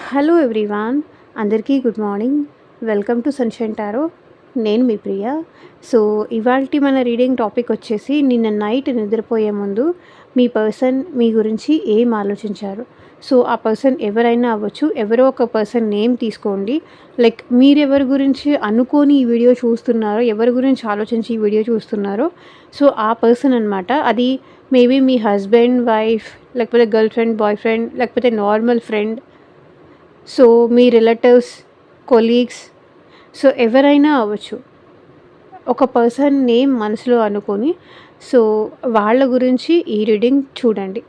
Hello everyone, అందరికీ good morning. Welcome to sunshine tarot. నేను మీ ప్రియ. So ఇవాల్టి మన రీడింగ్ టాపిక్ వచ్చేసి, నిన్న నైట్ నిద్రపోయే ముందు మీ పర్సన్ మీ గురించి ఏం ఆలోచించారు. సో ఆ పర్సన్ ఎవరైనా అవ్వచ్చు, ఎవరో ఒక పర్సన్ నేమ్ తీసుకోండి. లైక్ మీరెవరి గురించి అనుకోని ఈ వీడియో చూస్తున్నారో, ఎవరి గురించి ఆలోచించి ఈ వీడియో చూస్తున్నారో, సో ఆ పర్సన్ అనమాట. అది మేబీ మీ హస్బెండ్, వైఫ్, లేకపోతే గర్ల్ ఫ్రెండ్, బాయ్ ఫ్రెండ్, లేకపోతే నార్మల్ ఫ్రెండ్, సో మీ రిలేటివ్స్, కొలీగ్స్, సో ఎవరైనా అవ్వచ్చు. ఒక పర్సన్ నేమ్ మనసులో అనుకొని సో వాళ్ళ గురించి ఈ రీడింగ్ చూడండి.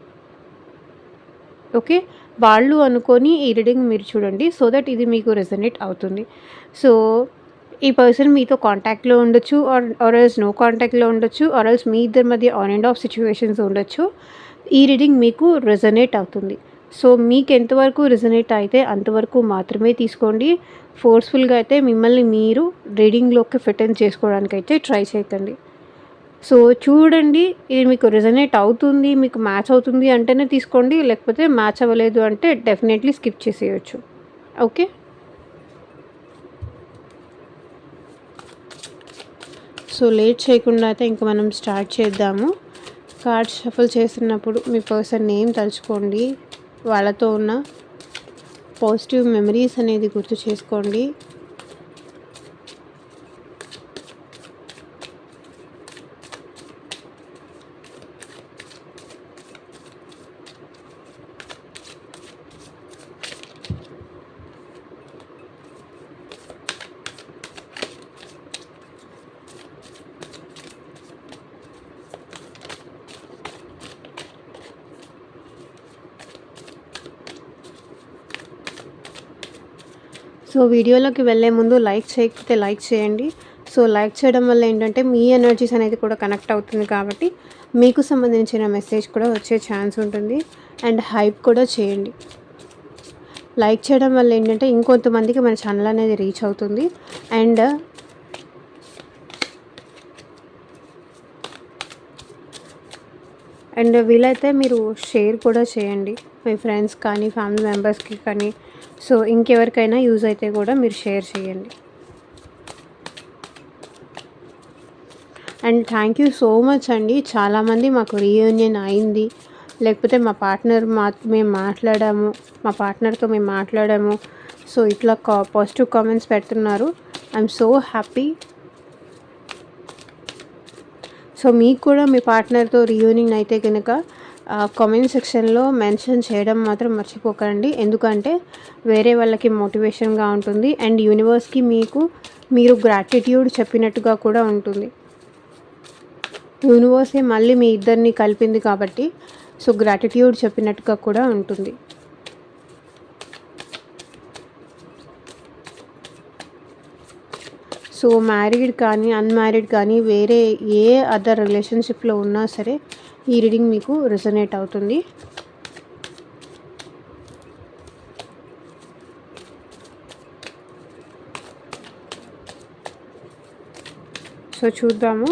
ఓకే, వాళ్ళు అనుకొని ఈ రీడింగ్ మీరు చూడండి, సో దట్ ఇది మీకు రెజనేట్ అవుతుంది. సో ఈ పర్సన్ మీతో కాంటాక్ట్లో ఉండొచ్చు, ఆర్ ఎల్స్ నో కాంటాక్ట్లో ఉండొచ్చు, ఆర్ ఎల్స్ మీ ఇద్దరి మధ్య ఆన్ అండ్ ఆఫ్ సిచ్యువేషన్స్ ఉండొచ్చు. ఈ రీడింగ్ మీకు రెజనేట్ అవుతుంది. సో మీకు ఎంతవరకు రెజనేట్ అయితే అంతవరకు మాత్రమే తీసుకోండి. ఫోర్స్ఫుల్గా అయితే మిమ్మల్ని మీరు రీడింగ్లోకి ఫిట్ ఇన్ చేసుకోవడానికి అయితే ట్రై చేయకండి. సో చూడండి, ఇది మీకు రెజనేట్ అవుతుంది, మీకు మ్యాచ్ అవుతుంది అంటేనే తీసుకోండి, లేకపోతే మ్యాచ్ అవ్వలేదు అంటే డెఫినెట్లీ స్కిప్ చేసేయచ్చు. ఓకే, సో లేట్ చేయకుండా అయితే ఇంకా మనం స్టార్ట్ చేద్దాము. కార్డ్ షఫల్ చేస్తున్నప్పుడు మీ పర్సన్ నేమ్ తలుచుకోండి, వాళ్ళతో ఉన్న పాజిటివ్ మెమరీస్ అనేది గుర్తు చేసుకోండి. సో వీడియోలోకి వెళ్ళే ముందు లైక్ చేయకపోతే లైక్ చేయండి. సో లైక్ చేయడం వల్ల ఏంటంటే మీ ఎనర్జీస్ అనేది కూడా కనెక్ట్ అవుతుంది, కాబట్టి మీకు సంబంధించిన మెసేజ్ కూడా వచ్చే ఛాన్స్ ఉంటుంది. అండ్ హైప్ కూడా చేయండి. లైక్ చేయడం వల్ల ఏంటంటే ఇంకొంతమందికి మన ఛానల్ అనేది రీచ్ అవుతుంది. అండ్ వీలైతే మీరు షేర్ కూడా చేయండి మీ ఫ్రెండ్స్ కానీ, ఫ్యామిలీ మెంబర్స్కి కానీ. సో ఇంకెవరికైనా యూజ్ అయితే కూడా మీరు షేర్ చేయండి. And thank you so much అండి. చాలామంది మాకు రీయూనియన్ అయింది, లేకపోతే మా పార్ట్నర్తో మేము మాట్లాడాము, సో ఇట్లా పాజిటివ్ కామెంట్స్ పెడుతున్నారు. I'm so happy. సో మీకు కూడా మీ పార్ట్నర్తో రీయూనియన్ అయితే కనుక కామెంట్ సెక్షన్లో మెన్షన్ చేయడం మాత్రం మర్చిపోకండి, ఎందుకంటే వేరే వాళ్ళకి మోటివేషన్గా ఉంటుంది. అండ్ యూనివర్స్కి మీరు గ్రాటిట్యూడ్ చెప్పినట్టుగా కూడా ఉంటుంది. యూనివర్సే మళ్ళీ మీ ఇద్దరిని కలిపింది కాబట్టి సో గ్రాటిట్యూడ్ చెప్పినట్టుగా కూడా ఉంటుంది. సో మ్యారీడ్ కానీ, అన్మ్యారీడ్ కానీ, వేరే ఏ అదర్ రిలేషన్షిప్లో ఉన్నా సరే ఈ రీడింగ్ మీకు రెజనేట్ అవుతుంది. సో చూద్దాము.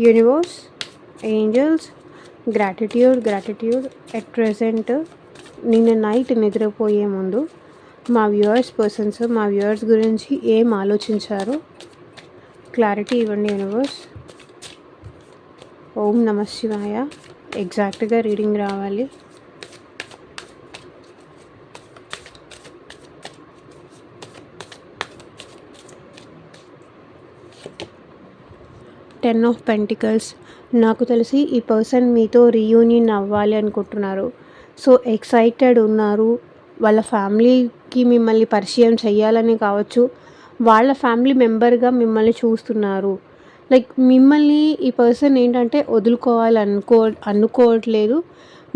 Universe, angels, gratitude at present నిన్న నైట్ నిద్రపోయే ముందు మా వ్యూవర్స్ గురించి ఏం ఆలోచించారు, క్లారిటీ ఇవ్వండి యూనివర్స్. ఓం నమ శివాయ. ఎగ్జాక్ట్గా రీడింగ్ రావాలి. Ten of pentacles. నాకు తెలిసి ఈ పర్సన్ మీతో రీయూనియన్ అవ్వాలి అనుకుంటున్నారు. సో ఎక్సైటెడ్ ఉన్నారు. వాళ్ళ ఫ్యామిలీకి మిమ్మల్ని పరిచయం చేయాలని కావచ్చు, వాళ్ళ ఫ్యామిలీ మెంబర్గా మిమ్మల్ని చూస్తున్నారు. లైక్ మిమ్మల్ని ఈ పర్సన్ ఏంటంటే అనుకోవట్లేదు,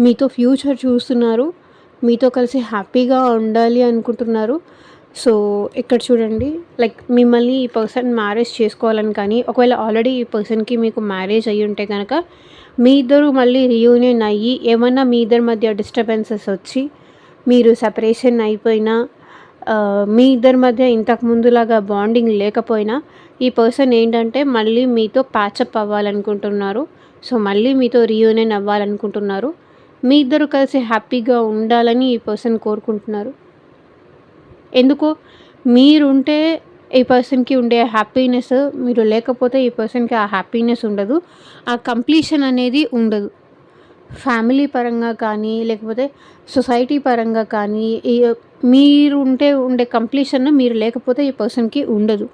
మీతో ఫ్యూచర్ చూస్తున్నారు, మీతో కలిసి హ్యాపీగా ఉండాలి అనుకుంటున్నారు. సో ఇక్కడ చూడండి, లైక్ మిమ్మల్ని ఈ పర్సన్ మ్యారేజ్ చేసుకోవాలని, కానీ ఒకవేళ ఆల్రెడీ ఈ పర్సన్కి మీకు మ్యారేజ్ అయ్యి ఉంటే కనుక మీ ఇద్దరు మళ్ళీ రీయూనియన్ అయ్యి ఏమన్నా మీ ఇద్దరి మధ్య డిస్టర్బెన్సెస్ వచ్చి మీరు సెపరేషన్ అయిపోయినా, మీ ఇద్దరి మధ్య ఇంతకు ముందులాగా బాండింగ్ లేకపోయినా ఈ పర్సన్ ఏంటంటే మళ్ళీ మీతో ప్యాచప్ అవ్వాలనుకుంటున్నారు. సో మళ్ళీ మీతో రీయూనియన్ అవ్వాలనుకుంటున్నారు. మీ ఇద్దరు కలిసి హ్యాపీగా ఉండాలని ఈ పర్సన్ కోరుకుంటున్నారు. ఎందుకో మీరుంటే ఈ పర్సన్‌కి ఉండే హ్యాపీనెస్, మీరు లేకపోతే ఈ పర్సన్‌కి ఆ హ్యాపీనెస్ ఉండదు. ఆ కంప్లీషన్ అనేది ఉండదు. ఫ్యామిలీ పరంగా కానీ, లేకపోతే సొసైటీ పరంగా కానీ, మీరు ఉండే కంప్లీషన్ మీరు లేకపోతే ఈ పర్సన్‌కి ఉండదు.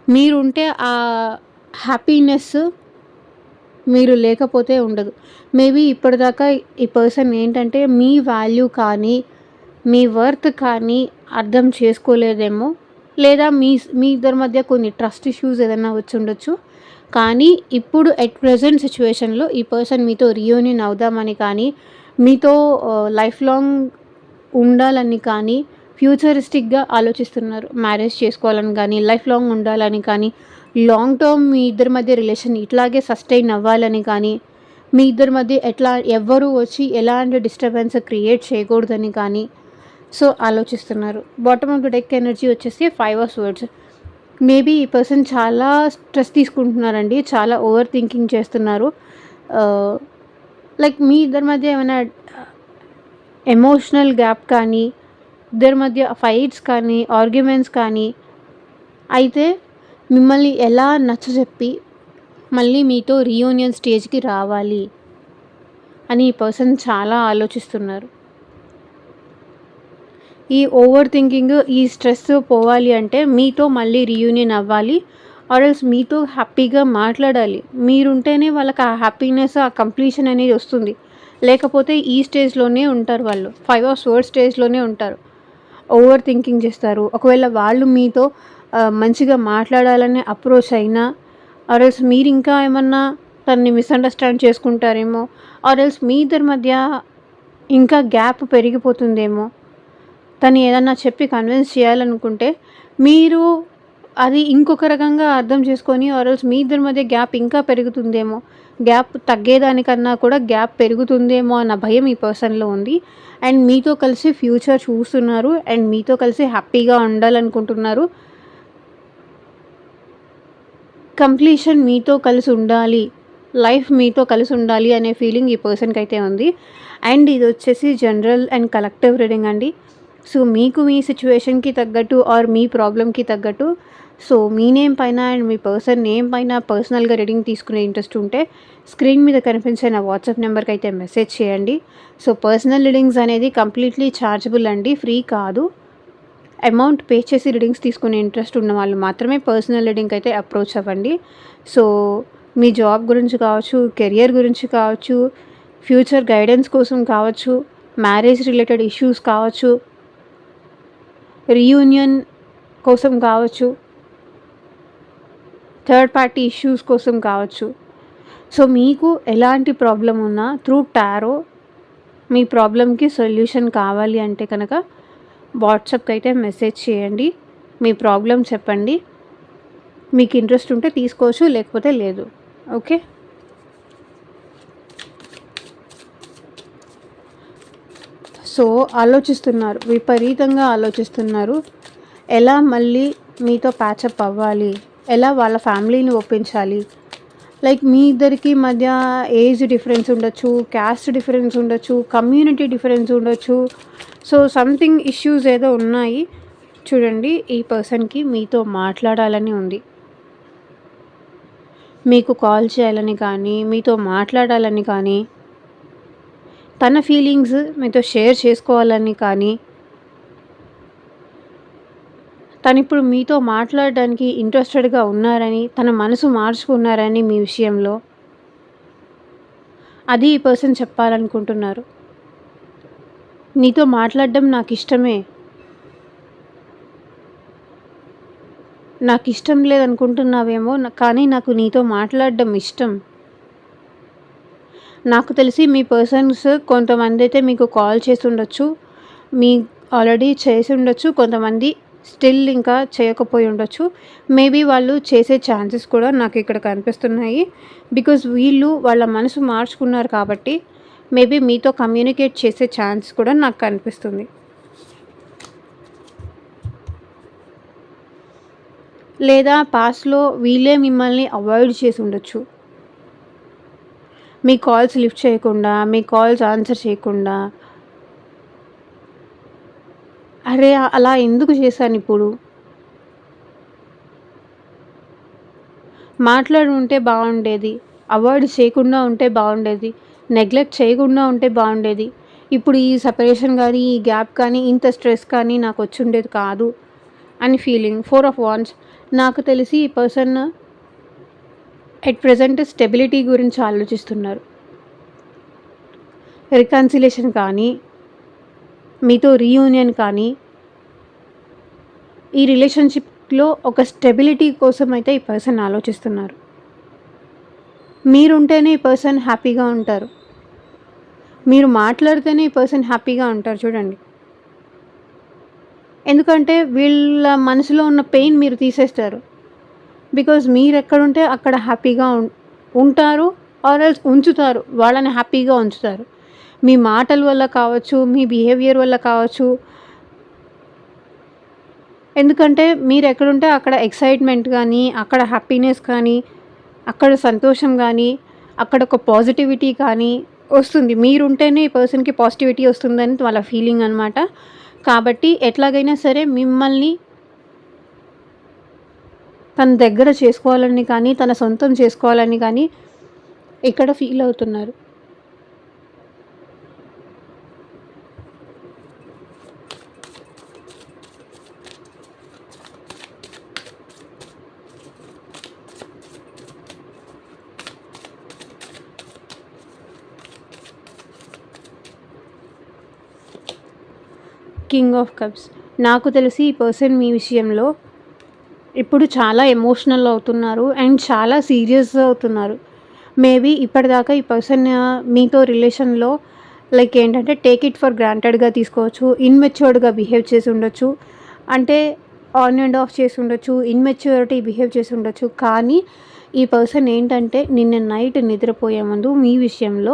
మీరుంటే ఆ హ్యాపీనెస్ మీరు లేకపోతే ఉండదు. మేబీ ఇప్పటిదాకా ఈ పర్సన్ ఏంటంటే మీ వాల్యూ కానీ, మీ వర్త్ కానీ అర్థం చేసుకోలేదేమో. లేదా మీ ఇద్దరి మధ్య కొన్ని ట్రస్ట్ ఇష్యూస్ ఏదైనా వచ్చుండొచ్చు. కానీ ఇప్పుడు ఎట్ ప్రెజెంట్ సిట్యుయేషన్‌లో ఈ పర్సన్ మీతో రీయూనియన్ అవుదామని కానీ, మీతో లైఫ్ లాంగ్ ఉండాలని కానీ, ఫ్యూచరిస్టిక్‌గా ఆలోచిస్తున్నారు. మ్యారేజ్ చేసుకోవాలని కానీ, లైఫ్ లాంగ్ ఉండాలని కానీ, లాంగ్ టర్మ్ మీ ఇద్దరి మధ్య రిలేషన్ ఇట్లాగే సస్టైన్ అవ్వాలని కానీ, మీ ఇద్దరి మధ్య ఎవ్వరు వచ్చి ఎలాంటి డిస్టర్బెన్స్ క్రియేట్ చేయకూడదని కానీ సో ఆలోచిస్తున్నారు. Bottom of the deck energy వచ్చేసి 5 ఆఫ్ స్వర్డ్స్. మేబీ ఈ పర్సన్ చాలా స్ట్రెస్ తీసుకుంటున్నారండి. చాలా ఓవర్ థింకింగ్ చేస్తున్నారు. లైక్ మీ ఇద్దరి మధ్య ఏమైనా ఎమోషనల్ గ్యాప్ కానీ, ఇద్దరి మధ్య ఫైట్స్ కానీ, ఆర్గ్యుమెంట్స్ కానీ అయితే మిమ్మల్ని ఎలా నచ్చజెప్పి మళ్ళీ మీతో రీయూనియన్ స్టేజ్‌కి రావాలి అని ఈ పర్సన్ చాలా ఆలోచిస్తున్నారు. ఈ ఓవర్ థింకింగ్, ఈ స్ట్రెస్ పోవాలి అంటే మీతో మళ్ళీ రీయూనియన్ అవ్వాలి. ఆర్ ఎల్స్ మీతో హ్యాపీగా మాట్లాడాలి. మీరుంటేనే వాళ్ళకి ఆ హ్యాపీనెస్, ఆ కంప్లీషన్ అనేది వస్తుంది. లేకపోతే ఈ స్టేజ్‌లోనే ఉంటారు వాళ్ళు. 5 ఆఫ్ స్వర్డ్స్ స్టేజ్‌లోనే ఉంటారు. ఓవర్ థింకింగ్ చేస్తారు. ఒకవేళ వాళ్ళు మీతో మంచిగా మాట్లాడాలని అప్రోచ్ అయినా, ఆర్ ఎల్స్ మీరు ఇంకా ఏమన్నా తనని మిస్‌అండర్‌స్టాండ్ చేసుకుంటారేమో, ఆర్ ఎల్స్ మీ ఇద్దరి మధ్య ఇంకా గ్యాప్ పెరిగిపోతుందేమో. తను ఏదన్నా చెప్పి కన్విన్స్ చేయాలనుకుంటే మీరు అది ఇంకొక రకంగా అర్థం చేసుకొని ఆర్ ఎల్స్ మీ ఇద్దరి మధ్య గ్యాప్ ఇంకా పెరుగుతుందేమో, గ్యాప్ తగ్గేదానికన్నా కూడా గ్యాప్ పెరుగుతుందేమో అన్న భయం ఈ పర్సన్‌లో ఉంది. అండ్ మీతో కలిసి ఫ్యూచర్ చూస్తున్నారు. అండ్ మీతో కలిసి హ్యాపీగా ఉండాలనుకుంటున్నారు. కంప్లీషన్ మీతో కలిసి ఉండాలి, లైఫ్ మీతో కలిసి ఉండాలి అనే ఫీలింగ్ ఈ పర్సన్‌కి అయితే ఉంది. అండ్ ఇది వచ్చేసి జనరల్ అండ్ కలెక్టివ్ రీడింగ్ అండి. సో మీకు మీ సిచ్యువేషన్‌కి తగ్గట్టు ఆర్ మీ ప్రాబ్లమ్‌కి తగ్గట్టు సో మీ నేమ్ పైన అండ్ మీ పర్సన్ నేమ్ పైన పర్సనల్‌గా రీడింగ్ తీసుకునే ఇంట్రెస్ట్ ఉంటే స్క్రీన్ మీద కనిపించే నా వాట్సాప్ నెంబర్కి అయితే మెసేజ్ చేయండి. సో పర్సనల్ రీడింగ్స్ అనేది కంప్లీట్లీ ఛార్జబుల్ అండి, ఫ్రీ కాదు. అమౌంట్ పే చేసి రీడింగ్స్ తీసుకునే ఇంట్రెస్ట్ ఉన్న వాళ్ళు మాత్రమే పర్సనల్ రీడింగ్కి అయితే అప్రోచ్ అవ్వండి. సో మీ జాబ్ గురించి కావచ్చు, కెరియర్ గురించి కావచ్చు, ఫ్యూచర్ గైడెన్స్ కోసం కావచ్చు, మ్యారేజ్ రిలేటెడ్ ఇష్యూస్ కావచ్చు, రీయూనియన్ కోసం కావచ్చు, థర్డ్ పార్టీ ఇష్యూస్ కోసం కావచ్చు. సో మీకు ఎలాంటి ప్రాబ్లం ఉన్నా త్రూ టారో మీ ప్రాబ్లమ్‌కి సొల్యూషన్ కావాలి అంటే కనుక వాట్సాప్‌కి అయితే మెసేజ్ చేయండి. మీ ప్రాబ్లమ్ చెప్పండి. మీకు ఇంట్రెస్ట్ ఉంటే తీసుకోవచ్చు, లేకపోతే లేదు. ఓకే. సో ఆలోచిస్తున్నారు, విపరీతంగా ఆలోచిస్తున్నారు. ఎలా మళ్ళీ మీతో ప్యాచప్ అవ్వాలి, ఎలా వాళ్ళ ఫ్యామిలీని ఒప్పించాలి. లైక్ మీ ఇద్దరికి మధ్య ఏజ్ డిఫరెన్స్ ఉండొచ్చు, క్యాస్ట్ డిఫరెన్స్ ఉండొచ్చు, కమ్యూనిటీ డిఫరెన్స్ ఉండొచ్చు. సో సంథింగ్ ఇష్యూస్ ఏదో ఉన్నాయి. చూడండి, ఈ పర్సన్‌కి మీతో మాట్లాడాలని ఉంది. మీకు కాల్ చేయాలని కానీ, మీతో మాట్లాడాలని కానీ, తన ఫీలింగ్స్ మీతో షేర్ చేసుకోవాలని కానీ, తనిప్పుడు మీతో మాట్లాడడానికి ఇంట్రెస్టెడ్‌గా ఉన్నారని, తన మనసు మార్చుకున్నారని మీ విషయంలో, అది ఈ పర్సన్ చెప్పాలనుకుంటున్నారు. నీతో మాట్లాడడం నాకిష్టమే. నాకిష్టం లేదనుకుంటున్నావేమో, కానీ నాకు నీతో మాట్లాడడం ఇష్టం. నాకు తెలిసి మీ పర్సన్స్ కొంతమందైతే మీకు కాల్ చేసుండొచ్చు. మీ ఆల్రెడీ చేసుండొచ్చు. కొంతమంది స్టిల్ ఇంకా చేయకపోయి ఉండొచ్చు. మేబీ వాళ్ళు చేసే ఛాన్సెస్ కూడా నాకు ఇక్కడ కనిపిస్తున్నాయి. బికాజ్ వీళ్ళు వాళ్ళ మనసు మార్చుకున్నారు కాబట్టి మేబీ మీతో కమ్యూనికేట్ చేసే ఛాన్స్ కూడా నాకు కనిపిస్తుంది. లేదా పాస్ట్‌లో వీళ్ళే మిమ్మల్ని అవాయిడ్ చేసి ఉండొచ్చు. మీ కాల్స్ లిఫ్ట్ చేయకుండా, మీ కాల్స్ ఆన్సర్ చేయకుండా, అరే! అలా ఎందుకు చేశానిప్పుడు? మాట్లాడి ఉంటే బావుండేది. అవాయిడ్ చేయకుండా ఉంటే బావుండేది. నెగ్లెక్ట్ చేయకుండా ఉంటే బావుండేది. ఇప్పుడు ఈ సెపరేషన్ గానీ, ఈ గ్యాప్ కానీ, ఇంత స్ట్రెస్ కానీ నాకొచ్చుండేది కాదు అని ఫీలింగ్. 4 of wands. నాకు తెలిసి ఈ పర్సన్ ఎట్ ప్రెజెంట్ స్టెబిలిటీ గురించి ఆలోచిస్తున్నారు. రికన్సిలేషన్ కానీ, మీతో రీయూనియన్ కానీ, ఈ రిలేషన్‌షిప్‌లో ఒక స్టెబిలిటీ కోసం అయితే ఈ పర్సన్ ఆలోచిస్తున్నారు. మీరుంటేనే ఈ పర్సన్ హ్యాపీగా ఉంటారు. మీరు మాట్లాడితేనే ఈ పర్సన్ హ్యాపీగా ఉంటారు చూడండి. ఎందుకంటే వీళ్ళ మనసులో ఉన్న పెయిన్ మీరు తీసేస్తారు. బికాజ్ మీరెక్కడుంటే అక్కడ హ్యాపీగా ఉంటారు. ఆర్ ఎల్స్ ఉంచుతారు. వాళ్ళని హ్యాపీగా ఉంచుతారు. మీ మాటల వల్ల కావచ్చు, మీ బిహేవియర్ వల్ల కావచ్చు. ఎందుకంటే మీరెక్కడుంటే అక్కడ ఎక్సైట్‌మెంట్ గానీ, అక్కడ హ్యాపీనెస్ కానీ, అక్కడ సంతోషం గానీ, అక్కడ ఒక పాజిటివిటీ కానీ వస్తుంది. మీరుంటేనే ఈ పర్సన్‌కి పాజిటివిటీ వస్తుందని వాళ్ళ ఫీలింగ్ అనమాట. కాబట్టి ఎట్లాగైనా సరే మిమ్మల్ని తన దగ్గర చేసుకోవాలని కానీ, తన సొంతం చేసుకోవాలని కానీ ఇక్కడ ఫీల్ అవుతున్నారు. King of cups. నాకు తెలిసి ఈ పర్సన్ మీ విషయంలో ఇప్పుడు చాలా ఎమోషనల్ అవుతున్నారు అండ్ చాలా సీరియస్ అవుతున్నారు. మేబీ ఇప్పటిదాకా ఈ పర్సన్ మీతో రిలేషన్‌లో లైక్ ఏంటంటే టేక్ ఇట్ ఫర్ గ్రాంటెడ్‌గా తీసుకోవచ్చు. ఇన్‌మెచ్యూర్డ్‌గా బిహేవ్ చేసి ఉండొచ్చు. అంటే ఆన్ అండ్ ఆఫ్ చేసి ఉండొచ్చు. ఇన్‌మెచ్యూరిటీ బిహేవ్ చేసి ఉండొచ్చు. కానీ ఈ పర్సన్ ఏంటంటే నిన్న నైట్ నిద్రపోయే ముందు మీ విషయంలో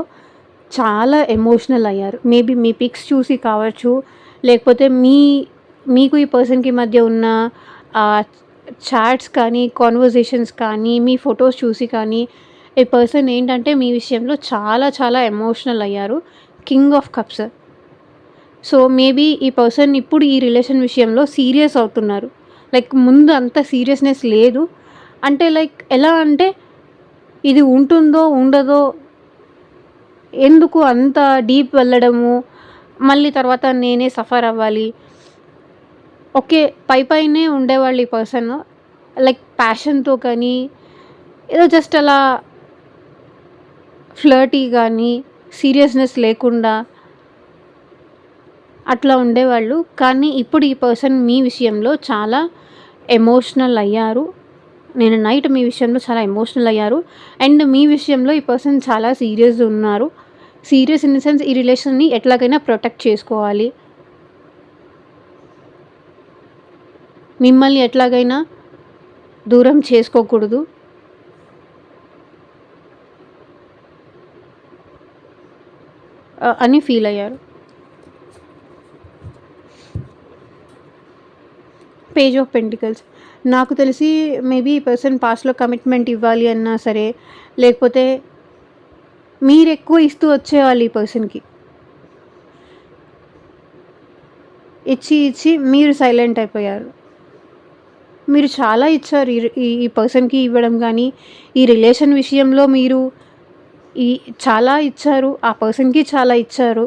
చాలా ఎమోషనల్ అయ్యారు. మేబీ మీ పిక్స్ చూసి కావచ్చు, లేకపోతే మీకు ఈ పర్సన్‌కి మధ్య ఉన్న ఆహ్, చాట్స్ కానీ, కన్వర్జేషన్స్ కానీ, మీ ఫోటోస్ చూసి కానీ, ఈ పర్సన్ ఏంటంటే మీ విషయంలో చాలా చాలా ఎమోషనల్ అయ్యారు. King of cups. So, maybe ఈ పర్సన్ ఇప్పుడు ఈ రిలేషన్ విషయంలో సీరియస్ అవుతున్నారు. లైక్ ముందు అంత సీరియస్‌నెస్ లేదు. అంటే లైక్ ఎలా అంటే ఇది ఉంటుందో, ఉండదో, ఎందుకు అంత డీప్ వెళ్ళడము, మళ్ళీ తర్వాత నేనే సఫర్ అవ్వాలి. ఓకే. పైపైనే ఉండేవాళ్ళు ఈ పర్సన్. లైక్ ప్యాషన్‌తో కానీ, ఏదో జస్ట్ అలా ఫ్లర్టీ గానీ, సీరియస్‌నెస్ లేకుండా అట్లా ఉండేవాళ్ళు. కానీ ఇప్పుడు ఈ పర్సన్ మీ విషయంలో చాలా ఎమోషనల్ అయ్యారు. నిన్న నైట్ మీ విషయంలో చాలా ఎమోషనల్ అయ్యారు. అండ్ మీ విషయంలో ఈ పర్సన్ చాలా సీరియస్ ఉన్నారు. సీరియస్ ఇన్ ద సెన్స్ ఈ రిలేషన్‌ని ఎట్లాగైనా ప్రొటెక్ట్ చేసుకోవాలి. మిమ్మల్ని ఎట్లాగైనా దూరం చేసుకోకూడదు అని ఫీల్ అయ్యారు. Page of pentacles. నాకు తెలిసి మేబీ ఈ పర్సన్ పాస్ట్‌లో కమిట్మెంట్ ఇవ్వాలి అన్నా సరే, లేకపోతే మీరెక్కువ ఇస్తూ వచ్చేవాళ్ళు ఈ పర్సన్‌కి. ఇచ్చి, ఇచ్చి మీరు సైలెంట్ అయిపోయారు. మీరు చాలా ఇచ్చారు ఈ పర్సన్‌కి ఇవ్వడం గానీ, ఈ రిలేషన్ విషయంలో మీరు ఈ చాలా ఇచ్చారు. ఆ పర్సన్‌కి చాలా ఇచ్చారు.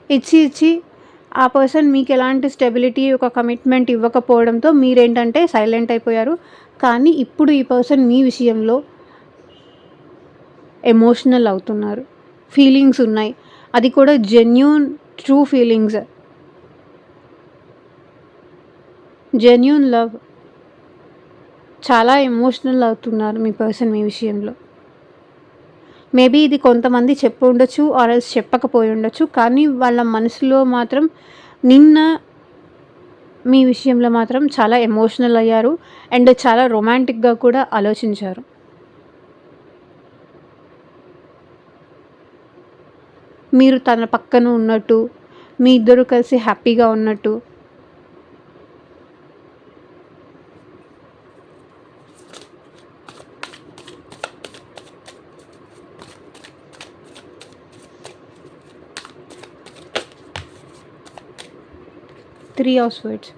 ఇచ్చి, ఇచ్చి ఆ పర్సన్ మీకెలాంటి స్టెబిలిటీ, ఒక కమిట్మెంట్ ఇవ్వకపోవడంతో మీరేంటంటే సైలెంట్ అయిపోయారు. కానీ ఇప్పుడు ఈ పర్సన్ మీ విషయంలో ఎమోషనల్ అవుతున్నారు. ఫీలింగ్స్ ఉన్నాయి. అది కూడా genuine true feelings. Genuine love. చాలా ఎమోషనల్ అవుతున్నారు మీ పర్సన్ మీ విషయంలో. మేబీ ఇది కొంతమంది చెప్పి ఉండొచ్చు ఆర్ ఎల్స్ చెప్పకపోయి ఉండొచ్చు. కానీ వాళ్ళ మనసులో మాత్రం నిన్న మీ విషయంలో మాత్రం చాలా ఎమోషనల్ అయ్యారు. అండ్ చాలా రొమాంటిక్‌గా కూడా ఆలోచించారు. మీరు తన పక్కన ఉన్నట్టు, మీ ఇద్దరు కలిసి హ్యాపీగా ఉన్నట్టు. Three of swords.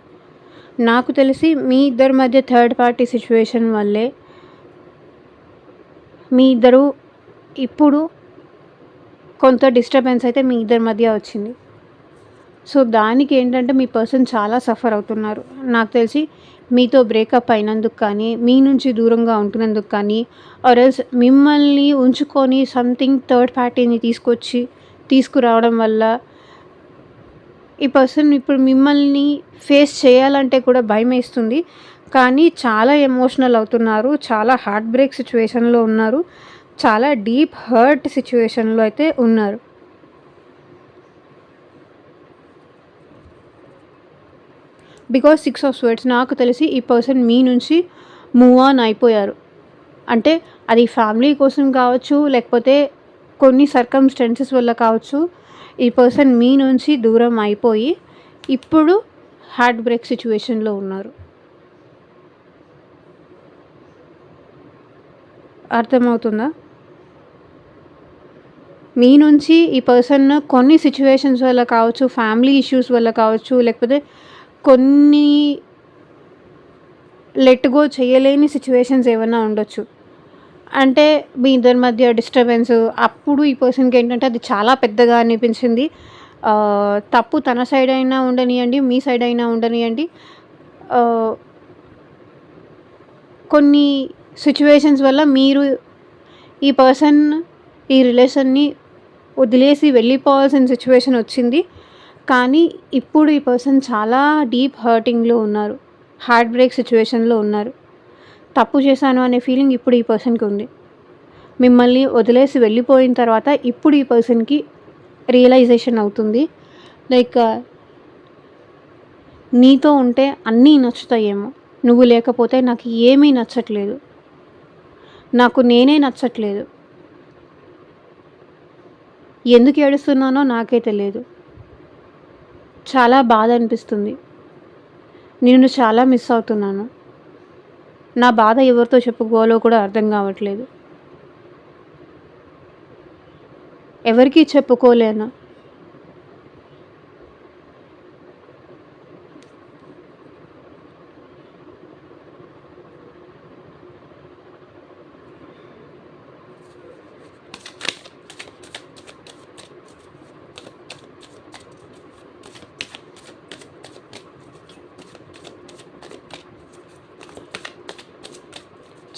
నాకు తెలిసి మీ ఇద్దరి మధ్య థర్డ్ పార్టీ సిచ్యువేషన్ వల్లే మీ ఇద్దరు ఇప్పుడు కొంత డిస్టర్బెన్స్ అయితే మీ ఇద్దరి మధ్య వచ్చింది. సో దానికి ఏంటంటే మీ పర్సన్ చాలా సఫర్ అవుతున్నారు. నాకు తెలిసి మీతో బ్రేకప్ అయినందుకు కానీ, మీ నుంచి దూరంగా ఉంటున్నందుకు కానీ, ఆర్ ఎల్స్ మిమ్మల్ని ఉంచుకొని సంథింగ్ థర్డ్ పార్టీని తీసుకురావడం వల్ల ఈ పర్సన్ ఇప్పుడు మిమ్మల్ని ఫేస్ చేయాలంటే కూడా భయమేస్తుంది. కానీ చాలా ఎమోషనల్ అవుతున్నారు. చాలా హార్ట్ బ్రేక్ సిచ్యువేషన్లో ఉన్నారు. చాలా డీప్ హర్ట్ సిచ్యువేషన్లో అయితే ఉన్నారు. బికాజ్ 6 ఆఫ్ స్వర్డ్స్ నాకు తెలిసి ఈ పర్సన్ మీ నుంచి మూవ్ ఆన్ అయిపోయారు. అంటే అది ఫ్యామిలీ కోసం కావచ్చు, లేకపోతే కొన్ని సర్కమ్స్టెన్సెస్ వల్ల కావచ్చు, ఈ పర్సన్ మీ నుంచి దూరం అయిపోయి ఇప్పుడు హార్ట్ బ్రేక్ సిచ్యువేషన్లో ఉన్నారు. అర్థమవుతుందా? మీ నుంచి ఈ పర్సన్ కొన్ని సిచ్యువేషన్స్ వల్ల కావచ్చు, ఫ్యామిలీ ఇష్యూస్ వల్ల కావచ్చు, లేకపోతే కొన్ని లెట్ గో చేయలేని సిచ్యువేషన్స్ ఏమైనా ఉండొచ్చు. అంటే మీ ఇద్దరి మధ్య డిస్టర్బెన్స్ అప్పుడు ఈ పర్సన్కి ఏంటంటే అది చాలా పెద్దగా అనిపించింది. తప్పు తన సైడ్ అయినా ఉండనియండి, మీ సైడ్ అయినా ఉండనియండి, కొన్ని సిచ్యువేషన్స్ వల్ల మీరు ఈ పర్సన్ ఈ రిలేషన్ని వదిలేసి వెళ్ళిపోవాల్సిన సిచ్యువేషన్ వచ్చింది. కానీ ఇప్పుడు ఈ పర్సన్ చాలా డీప్ హర్టింగ్లో ఉన్నారు. హార్ట్ బ్రేక్ సిచ్యువేషన్లో ఉన్నారు. తప్పు చేశాను అనే ఫీలింగ్ ఇప్పుడు ఈ పర్సన్కి ఉంది. మిమ్మల్ని వదిలేసి వెళ్ళిపోయిన తర్వాత ఇప్పుడు ఈ పర్సన్కి రియలైజేషన్ అవుతుంది. లైక్ నీతో ఉంటే అన్నీ నచ్చుతాయేమో, నువ్వు లేకపోతే నాకు ఏమీ నచ్చట్లేదు, నాకు నేనే నచ్చట్లేదు, ఎందుకు ఏడుస్తున్నానో నాకే తెలియదు, చాలా బాధ అనిపిస్తుంది, నిన్ను చాలా మిస్ అవుతున్నాను, నా బాధ ఎవరితో చెప్పుకోవాలో కూడా అర్థం కావట్లేదు, ఎవరికీ చెప్పుకోలేను.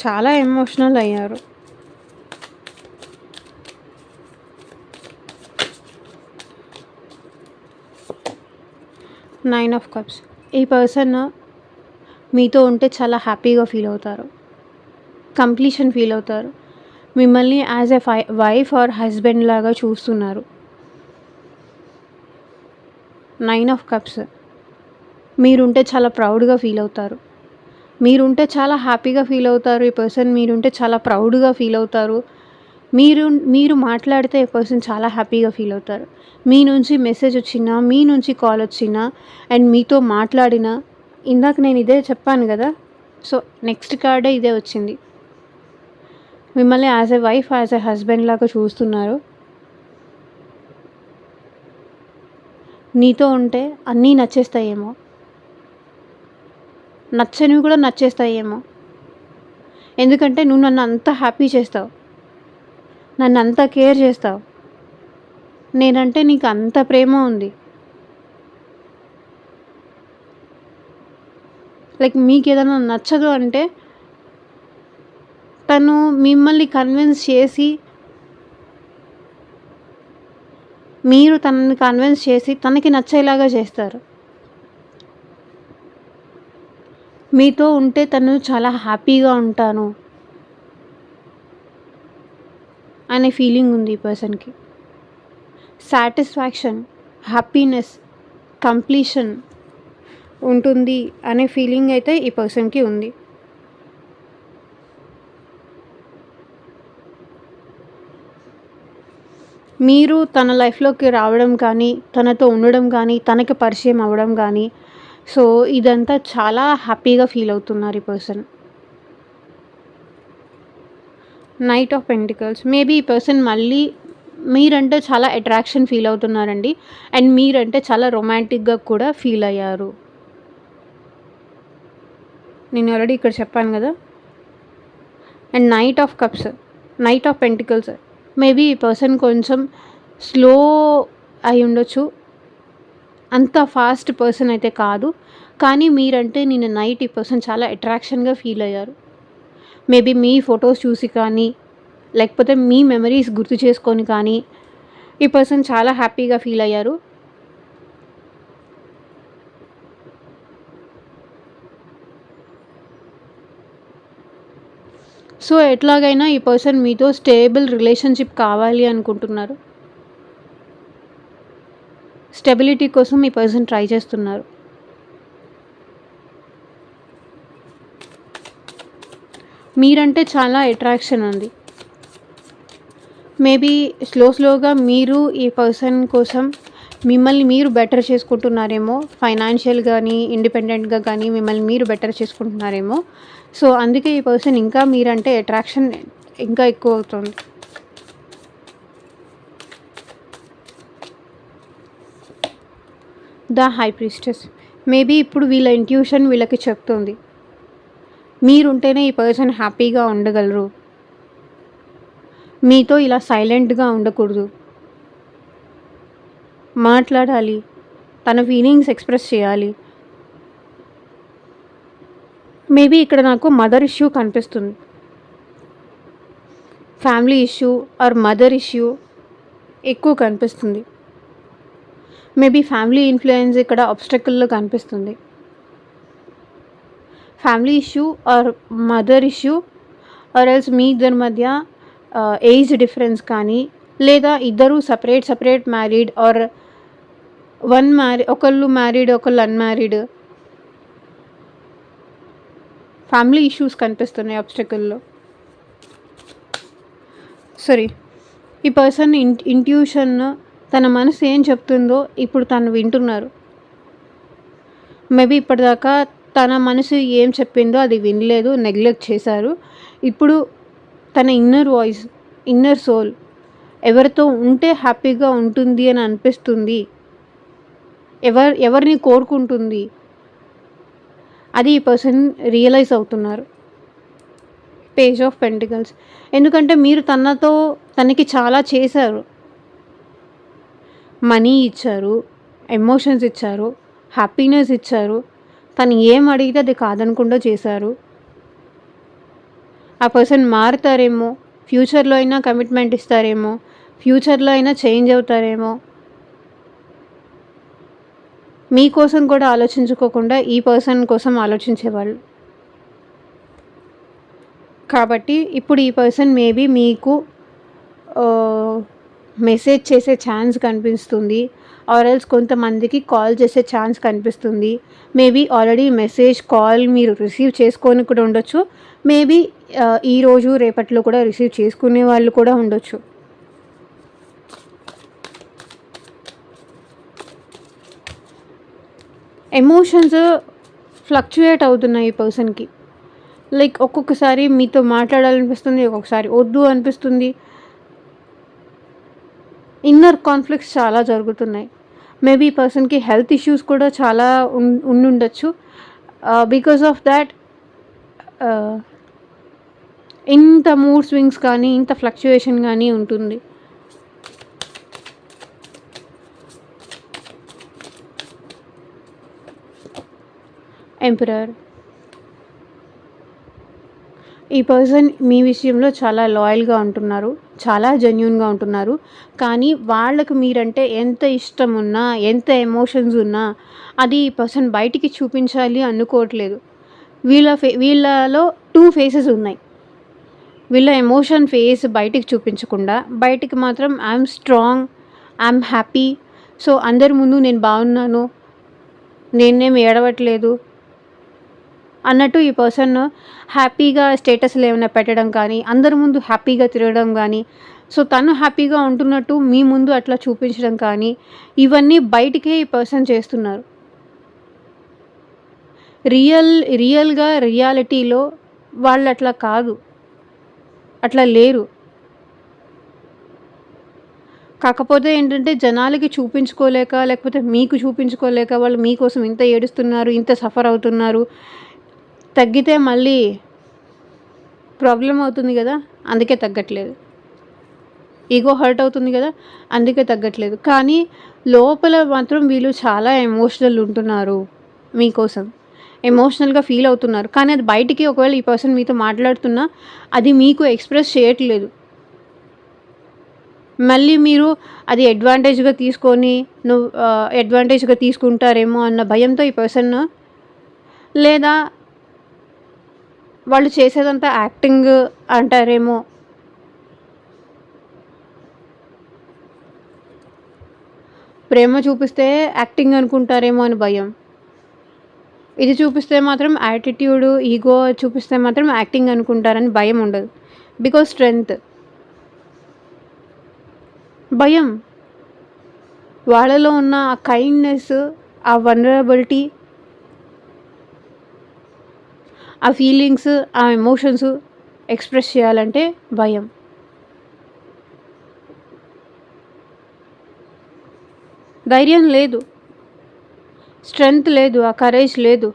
చాలా ఎమోషనల్ అయ్యారు. Nine of cups. ఈ పర్సన్ మీతో ఉంటే చాలా హ్యాపీగా ఫీల్ అవుతారు, కంప్లీషన్ ఫీల్ అవుతారు, మిమ్మల్ని as a wife or husband లాగా చూస్తున్నారు. Nine of cups. మీరుంటే చాలా ప్రౌడ్గా ఫీల్ అవుతారు, మీరుంటే చాలా హ్యాపీగా ఫీల్ అవుతారు. ఈ పర్సన్ మీరుంటే చాలా ప్రౌడ్గా ఫీల్ అవుతారు. మీరు మాట్లాడితే ఈ పర్సన్ చాలా హ్యాపీగా ఫీల్ అవుతారు. మీ నుంచి మెసేజ్ వచ్చినా, మీ నుంచి కాల్ వచ్చినా అండ్ మీతో మాట్లాడినా, ఇందాక నేను ఇదే చెప్పాను కదా, సో నెక్స్ట్ కార్డే ఇదే వచ్చింది. మిమ్మల్ని as a wife, as a husband లాగా చూస్తున్నారు. నీతో ఉంటే అన్నీ నచ్చేస్తాయేమో, నచ్చనివి కూడా నచ్చేస్తాయేమో, ఎందుకంటే నువ్వు నన్ను అంత హ్యాపీ చేస్తావు, నన్ను అంత కేర్ చేస్తావు, నేనంటే నీకు అంత ప్రేమ ఉంది. లైక్ మీకు ఏదైనా నచ్చదు అంటే తను మిమ్మల్ని కన్విన్స్ చేసి, మీరు తనని కన్విన్స్ చేసి తనకి నచ్చేలాగా చేస్తారు. మీతో ఉంటే తను చాలా హ్యాపీగా ఉంటాను అనే ఫీలింగ్ ఉంది ఈ పర్సన్కి. సాటిస్ఫాక్షన్, హ్యాపీనెస్, కంప్లీషన్ ఉంటుంది అనే ఫీలింగ్ అయితే ఈ పర్సన్కి ఉంది. మీరు తన లైఫ్లోకి రావడం కానీ, తనతో ఉండడం కానీ, తనకి పరిచయం అవ్వడం కానీ, సో ఇదంతా చాలా హ్యాపీగా ఫీల్ అవుతున్నారు ఈ person. Knight of pentacles. Maybe ఈ పర్సన్ మళ్ళీ మీరంటే చాలా అట్రాక్షన్ ఫీల్ అవుతున్నారండి. అండ్ మీరంటే చాలా రొమాంటిక్‌గా కూడా ఫీల్ అయ్యారు. నేను ఆల్రెడీ ఇక్కడ చెప్పాను గదా! And knight of cups, knight of pentacles. Maybe ఈ పర్సన్ కొంచెం స్లో అయ్యుండొచ్చు. అంత ఫాస్ట్ పర్సన్ అయితే కాదు. కానీ మీరంటే నిన్న నైట్ ఈ పర్సన్ చాలా అట్రాక్షన్‌గా ఫీల్ అయ్యారు. మేబీ మీ ఫోటోస్ చూసి కానీ, లేకపోతే మీ మెమరీస్ గుర్తు చేసుకొని కానీ, ఈ పర్సన్ చాలా హ్యాపీగా ఫీల్ అయ్యారు. సో, ఎట్లాగైనా ఈ పర్సన్ మీతో స్టేబుల్ రిలేషన్‌షిప్ కావాలి అనుకుంటున్నారు. స్టెబిలిటీ కోసం ఈ పర్సన్ ట్రై చేస్తున్నారు. మీరంటే చాలా అట్రాక్షన్ ఉంది. మేబీ స్లోగా మీరు ఈ పర్సన్ కోసం మిమ్మల్ని మీరు బెటర్ చేసుకుంటున్నారేమో. ఫైనాన్షియల్ గానీ, ఇండిపెండెంట్‌గా కానీ మిమ్మల్ని మీరు బెటర్ చేసుకుంటున్నారేమో. సో, అందుకే ఈ పర్సన్ ఇంకా మీరంటే అట్రాక్షన్ ఇంకా ఎక్కువ అవుతుంది. The high priestess. మేబీ ఇప్పుడు వీళ్ళ ఇంట్యూషన్ వీళ్ళకి చెప్తుంది. మీరుంటేనే ఈ పర్సన్ హ్యాపీగా ఉండగలరు. మీతో ఇలా సైలెంట్‌గా ఉండకూడదు. మాట్లాడాలి. తన ఫీలింగ్స్ ఎక్స్‌ప్రెస్ చేయాలి. మేబీ ఇక్కడ నాకు మదర్ ఇష్యూ కనిపిస్తుంది. Family issue or mother issue ఎక్కువ కనిపిస్తుంది. మేబీ ఫ్యామిలీ ఇన్‌ఫ్లుయెన్స్ ఇక్కడ ఆబ్‌స్టాకిల్‌లో కనిపిస్తుంది. Family issue or mother issue or else మీ ఇద్దరి మధ్య ఏజ్ డిఫరెన్స్ కానీ, లేదా ఇద్దరు సెపరేట్ మ్యారీడ్ ఆర్ ఒకళ్ళు మ్యారీడ్ ఒకళ్ళు అన్‌మ్యారీడ్. ఫ్యామిలీ ఇష్యూస్ కనిపిస్తున్నాయి ఆబ్‌స్టాకిల్‌లో. ఈ పర్సన్ ఇంట్యూషన్, తన మనసు ఏం చెప్తుందో ఇప్పుడు తను వింటున్నారు. మేబీ ఇప్పటిదాకా తన మనసు ఏం చెప్పిందో అది వినలేదు, నెగ్లెక్ట్ చేశారు. ఇప్పుడు తన ఇన్నర్ వాయిస్, ఇన్నర్ సోల్ ఎవరితో ఉంటే హ్యాపీగా ఉంటుంది అని అనిపిస్తుంది, ఎవరిని కోరుకుంటుంది, అది ఈ పర్సన్ రియలైజ్ అవుతున్నారు. Page of pentacles. ఎందుకంటే మీరు తనకి చాలా చేశారు. మనీ ఇచ్చారు, ఎమోషన్స్ ఇచ్చారు, హ్యాపీనెస్ ఇచ్చారు. తను ఏం అడిగితే అది కాదనకుండా చేశారు. ఆ పర్సన్ మారుతారేమో, ఫ్యూచర్లో అయినా కమిట్మెంట్ ఇస్తారేమో, ఫ్యూచర్లో అయినా చేంజ్ అవుతారేమో. మీకోసం కూడా ఆలోచించుకోకుండా ఈ పర్సన్ కోసం ఆలోచించేవాళ్ళు. కాబట్టి ఇప్పుడు ఈ పర్సన్ మేబీ మీకు మెసేజ్ చేసే ఛాన్స్ కనిపిస్తుంది, ఆర్ ఎల్స్ కొంతమందికి కాల్ చేసే ఛాన్స్ కనిపిస్తుంది. మేబీ ఆల్రెడీ మెసేజ్, కాల్ మీరు రిసీవ్ చేసుకొని కూడా ఉండొచ్చు. మేబీ ఈరోజు రేపట్లో కూడా రిసీవ్ చేసుకునే వాళ్ళు కూడా ఉండొచ్చు. ఎమోషన్స్ ఫ్లక్చుయేట్ అవుతున్నాయి ఈ పర్సన్కి. లైక్ ఒక్కొక్కసారి మీతో మాట్లాడాలనిపిస్తుంది, ఒక్కొక్కసారి వద్దు అనిపిస్తుంది. ఇన్నర్ కాన్ఫ్లిక్ట్స్ చాలా జరుగుతున్నాయి. మేబీ ఈ పర్సన్కి హెల్త్ ఇష్యూస్ కూడా చాలా ఉండుండొచ్చు. బికాస్ ఆఫ్ దాట్ ఇంత మూడ్ స్వింగ్స్ కానీ, ఇంత ఫ్లక్చుయేషన్ కానీ ఉంటుంది. ఎంపరర్. ఈ పర్సన్ మీ విషయంలో చాలా లాయల్గా ఉంటున్నారు, చాలా జెన్యూన్గా ఉంటున్నారు. కానీ వాళ్ళకు మీరంటే ఎంత ఇష్టం ఉన్నా, ఎంత ఎమోషన్స్ ఉన్నా అది ఈ పర్సన్ బయటికి చూపించాలి అనుకోవట్లేదు. వీళ్ళలో 2 ఫేసెస్ ఉన్నాయి. వీళ్ళ ఎమోషన్ ఫేస్ బయటికి చూపించకుండా, బయటికి మాత్రం I'm strong, I'm happy, so అందరి ముందు నేను బాగున్నాను, నేనేమి ఏడవట్లేదు అన్నట్టు ఈ పర్సన్ హ్యాపీగా స్టేటస్లు ఏమైనా పెట్టడం కానీ, అందరి ముందు హ్యాపీగా తిరగడం కానీ, సో తను హ్యాపీగా ఉంటున్నట్టు మీ ముందు అట్లా చూపించడం కానీ, ఇవన్నీ బయటికే ఈ పర్సన్ చేస్తున్నారు. రియల్గా రియాలిటీలో వాళ్ళు అట్లా కాదు, అట్లా లేరు. కాకపోతే ఏంటంటే జనాలకి చూపించుకోలేక, లేకపోతే మీకు చూపించుకోలేక వాళ్ళు మీకోసం ఇంత ఏడుస్తున్నారు, ఇంత సఫర్ అవుతున్నారు. తగ్గితే మళ్ళీ ప్రాబ్లమ్ అవుతుంది గదా! అందుకే తగ్గట్లేదు. ఈగో హర్ట్ అవుతుంది గదా! అందుకే తగ్గట్లేదు. కానీ లోపల మాత్రం వీళ్ళు చాలా ఎమోషనల్ ఉంటున్నారు మీకోసం. ఎమోషనల్‌గా ఫీల్ అవుతున్నారు. కానీ అది బయటికి ఒకవేళ ఈ పర్సన్ మీతో మాట్లాడుతున్నా అది మీకు ఎక్స్‌ప్రెస్ చేయట్లేదు. మళ్ళీ మీరు అది అడ్వాంటేజ్‌గా తీసుకొని అడ్వాంటేజ్‌గా తీసుకుంటారేమో అన్న భయంతో ఈ పర్సన్, లేదా వాళ్ళు చేసేదంతా యాక్టింగ్ అంటారేమో, ప్రేమ చూపిస్తే యాక్టింగ్ అనుకుంటారేమో అని భయం. ఇది చూపిస్తే మాత్రం యాటిట్యూడ్, ఈగో చూపిస్తే మాత్రం యాక్టింగ్ అనుకుంటారని భయం ఉండదు. బికాజ్ స్ట్రెంగ్త్, భయం, వాళ్ళలో ఉన్న ఆ కైండ్‌నెస్, ఆ వల్నరబిలిటీ, ఆ ఫీలింగ్స్, ఆ ఎమోషన్స్ ఎక్స్‌ప్రెస్ చేయాలంటే భయం. ధైర్యం లేదు, స్ట్రెంగ్త్ లేదు, ఆ కరేజ్ లేదు.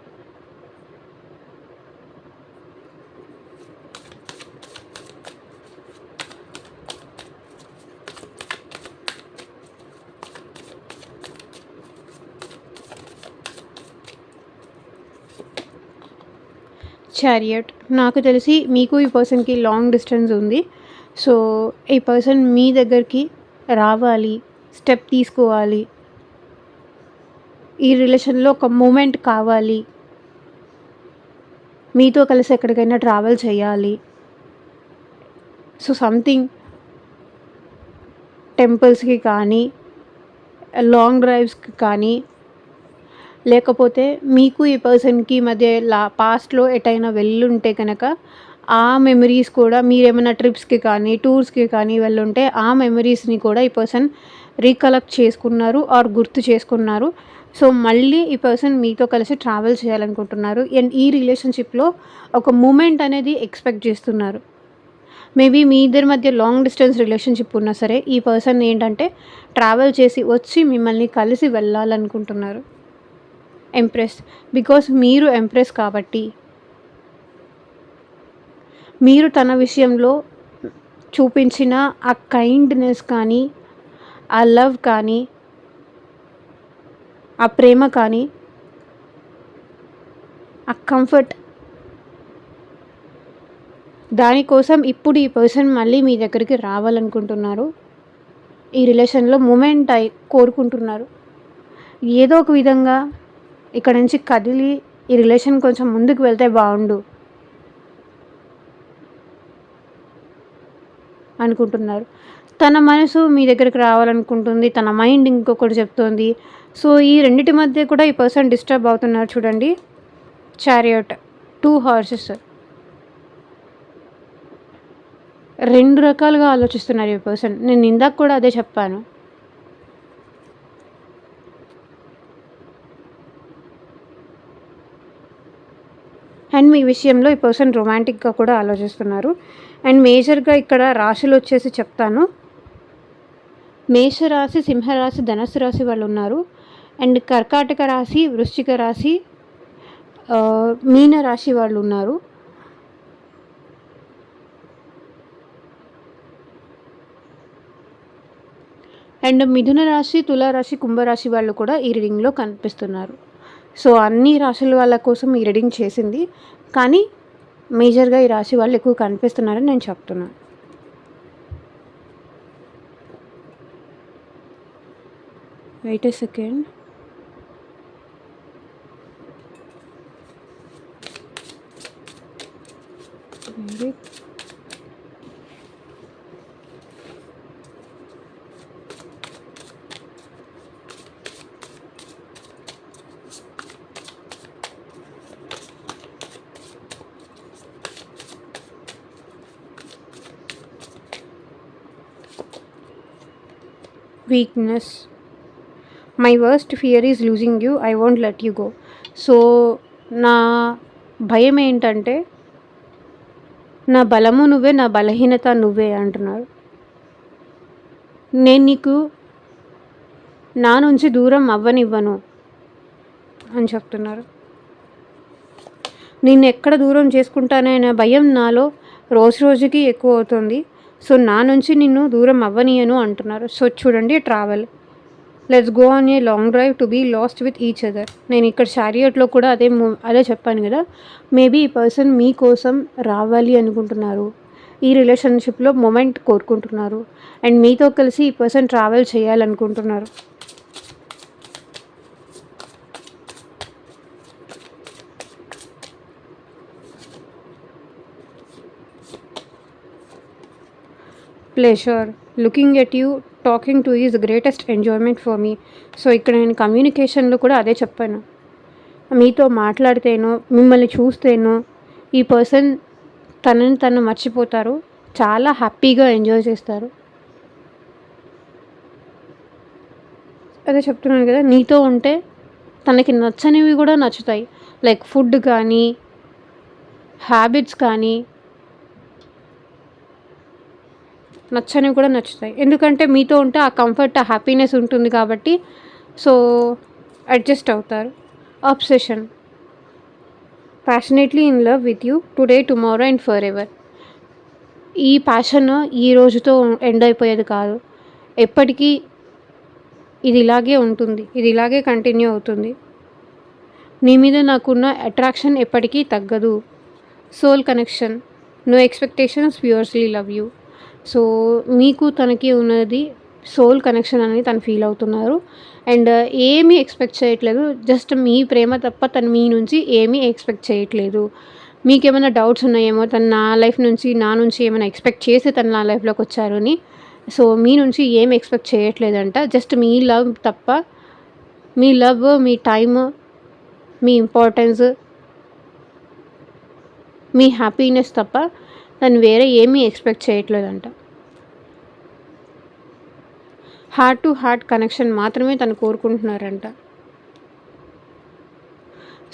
చారియట్, నాకు తెలిసి మీకు ఈ పర్సన్‌కి లాంగ్ డిస్టెన్స్ ఉంది. సో, ఈ పర్సన్ మీ దగ్గరికి రావాలి, స్టెప్ తీసుకోవాలి. ఈ రిలేషన్‌లో ఒక మూమెంట్ కావాలి. మీతో కలిసి ఎక్కడికైనా ట్రావెల్ చేయాలి. సో, సంథింగ్ టెంపుల్స్‌కి కానీ, లాంగ్ డ్రైవ్స్‌కి కానీ, లేకపోతే మీకు ఈ పర్సన్‌కి మధ్య పాస్ట్‌లో ఎటైనా వెళ్ళుంటే గనక ఆ మెమరీస్ కూడా, మీరేమైనా ట్రిప్స్‌కి కానీ, టూర్స్‌కి కానీ వెళ్ళుంటే ఆ మెమరీస్‌ని కూడా ఈ పర్సన్ రీకలెక్ట్ చేసుకున్నారు ఆర్ గుర్తు చేసుకున్నారు. సో, మళ్ళీ ఈ పర్సన్ మీతో కలిసి ట్రావెల్ చేయాలనుకుంటున్నారు. అండ్ ఈ రిలేషన్‌షిప్‌లో ఒక మూమెంట్ అనేది ఎక్స్‌పెక్ట్ చేస్తున్నారు. మేబీ మీ ఇద్దరి మధ్య లాంగ్ డిస్టెన్స్ రిలేషన్‌షిప్ ఉన్నా సరే, ఈ పర్సన్ ఏంటంటే ట్రావెల్ చేసి వచ్చి మిమ్మల్ని కలిసి వెళ్ళాలనుకుంటున్నారు. ఎంప్రెస్, బికాస్ మీరు ఎంప్రెస్ కాబట్టి, మీరు తన విషయంలో చూపించిన ఆ కైండ్‌నెస్ కానీ, ఆ లవ్ కానీ, ఆ ప్రేమ కానీ, ఆ కంఫర్ట్, దానికోసం ఇప్పుడు ఈ పర్సన్ మళ్ళీ మీ దగ్గరికి రావాలనుకుంటున్నారు. ఈ రిలేషన్‌లో మూమెంట్ కోరుకుంటున్నారు. ఏదో ఒక విధంగా ఇక్కడ నుంచి కదిలి ఈ రిలేషన్ కొంచెం ముందుకు వెళ్తే బావుండు అనుకుంటున్నారు. తన మనసు మీ దగ్గరికి రావాలనుకుంటుంది. తన మైండ్ ఇంకొకటి చెప్తోంది. సో, ఈ రెండిటి మధ్య కూడా ఈ పర్సన్ డిస్టర్బ్ అవుతున్నారు చూడండి. Chariot, 2 horses. 2 రకాలుగా ఆలోచిస్తున్నారు ఈ పర్సన్. నేను ఇందాక కూడా అదే చెప్పాను. అండ్ మీ విషయంలో ఈ పర్సన్ రొమాంటిక్‌గా కూడా ఆలోచిస్తున్నారు. అండ్ మేజర్‌గా ఇక్కడ రాశులొచ్చేసి చెప్తాను. మేషరాశి, సింహరాశి, ధనస్సు రాశి వాళ్ళున్నారు. అండ్ కర్కాటక రాశి, వృశ్చిక రాశి, మీన రాశి వాళ్ళున్నారు. అండ్ మిథున రాశి, తులారాశి, కుంభరాశి వాళ్ళు కూడా ఈ రీడింగ్‌లో కనిపిస్తున్నారు. సో, అన్ని రాశుల వాళ్ళ కోసం ఈ రీడింగ్ చేసింది. కానీ మేజర్‌గా ఈ రాశి వాళ్ళు ఎక్కువ కనిపిస్తున్నారని నేను చెప్తున్నాను. Wait a second. Weakness. My worst fear is losing you. I won't let you go. So, నా భయం ఏంటంటే, నా బలము నువ్వే, నా బలహీనత నువ్వే అంటున్నారు. నేను నీకు నా నుంచి దూరం అవ్వనివ్వను అని చెప్తున్నారు. నిన్ను ఎక్కడ దూరం చేసుకుంటాననే భయం నాలో రోజు రోజుకి ఎక్కువ అవుతుంది. సో నా నుంచి నిన్ను దూరం అవ్వనీయను అంటున్నారు. సో చూడండి, travel, let's go on a long drive to be lost with each other. నేను ఇక్కడ చారియట్లో కూడా అదే చెప్పాను కదా. మేబీ ఈ పర్సన్ మీకోసం రావాలి అనుకుంటున్నారు, ఈ రిలేషన్షిప్లో మొమెంట్ కోరుకుంటున్నారు, అండ్ మీతో కలిసి ఈ పర్సన్ ట్రావెల్ చేయాలనుకుంటున్నారు. Pleasure looking at you, talking to is the greatest enjoyment for me. So ఇక్కడ నేను కమ్యూనికేషన్లో కూడా అదే చెప్పాను. మీతో మాట్లాడితేనో, మిమ్మల్ని చూస్తేనో ఈ పర్సన్ తనని తను మర్చిపోతారు, చాలా హ్యాపీగా ఎంజాయ్ చేస్తారు. అదే చెప్తున్నాను కదా, నీతో ఉంటే తనకి నచ్చనివి కూడా నచ్చుతాయి. లైక్ ఫుడ్ కానీ, హ్యాబిట్స్ కానీ, నచ్చనివి కూడా నచ్చుతాయి. ఎందుకంటే మీతో ఉంటే ఆ కంఫర్ట్, ఆ హ్యాపీనెస్ ఉంటుంది కాబట్టి సో అడ్జస్ట్ అవుతారు. Obsession, passionately in love with you today, tomorrow and for ever. ఈ ప్యాషన్ ఈ రోజుతో ఎండ్ అయిపోయేది కాదు, ఎప్పటికీ ఇది ఇలాగే ఉంటుంది, ఇది ఇలాగే కంటిన్యూ అవుతుంది. నీ మీద నాకున్న అట్రాక్షన్ ఎప్పటికీ తగ్గదు. Soul connection, no expectations, purely love you. So మీకు తనకి ఉన్నది సోల్ కనెక్షన్ అనేది తను ఫీల్ అవుతున్నారు. అండ్ ఏమీ ఎక్స్పెక్ట్ చేయట్లేదు, జస్ట్ మీ ప్రేమ తప్ప తను మీ నుంచి ఏమీ ఎక్స్పెక్ట్ చేయట్లేదు. మీకేమైనా డౌట్స్ ఉన్నాయేమో, తను నా నుంచి ఏమైనా ఎక్స్పెక్ట్ చేసి తను నా లైఫ్లోకి వచ్చారు అని. సో మీ నుంచి ఏం ఎక్స్పెక్ట్ చేయట్లేదంట, జస్ట్ మీ లవ్ తప్ప, మీ లవ్, మీ టైమ్, మీ ఇంపార్టెన్స్, మీ హ్యాపీనెస్ తప్ప తను వేరే ఏమీ ఎక్స్పెక్ట్ చేయట్లేదంట. హార్ట్ టు హార్ట్ కనెక్షన్ మాత్రమే తను కోరుకుంటున్నారంట.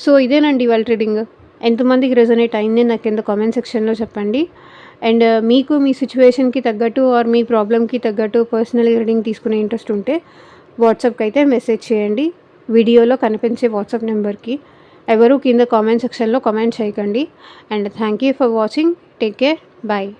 సో ఇదేనండి ఇవాళ రీడింగ్. ఎంతమందికి రెజొనేట్ అయింది నాకు కింద కామెంట్ సెక్షన్లో చెప్పండి. అండ్ మీకు మీ సిచ్యువేషన్కి తగ్గట్టు ఆర్ మీ ప్రాబ్లమ్కి తగ్గట్టు పర్సనల్ రీడింగ్ తీసుకునే ఇంట్రెస్ట్ ఉంటే వాట్సాప్కి అయితే మెసేజ్ చేయండి, వీడియోలో కనిపించే వాట్సాప్ నెంబర్కి. ఎవరు కింద కామెంట్ సెక్షన్లో కామెంట్ చేయకండి. And thank you for watching. Take care, bye.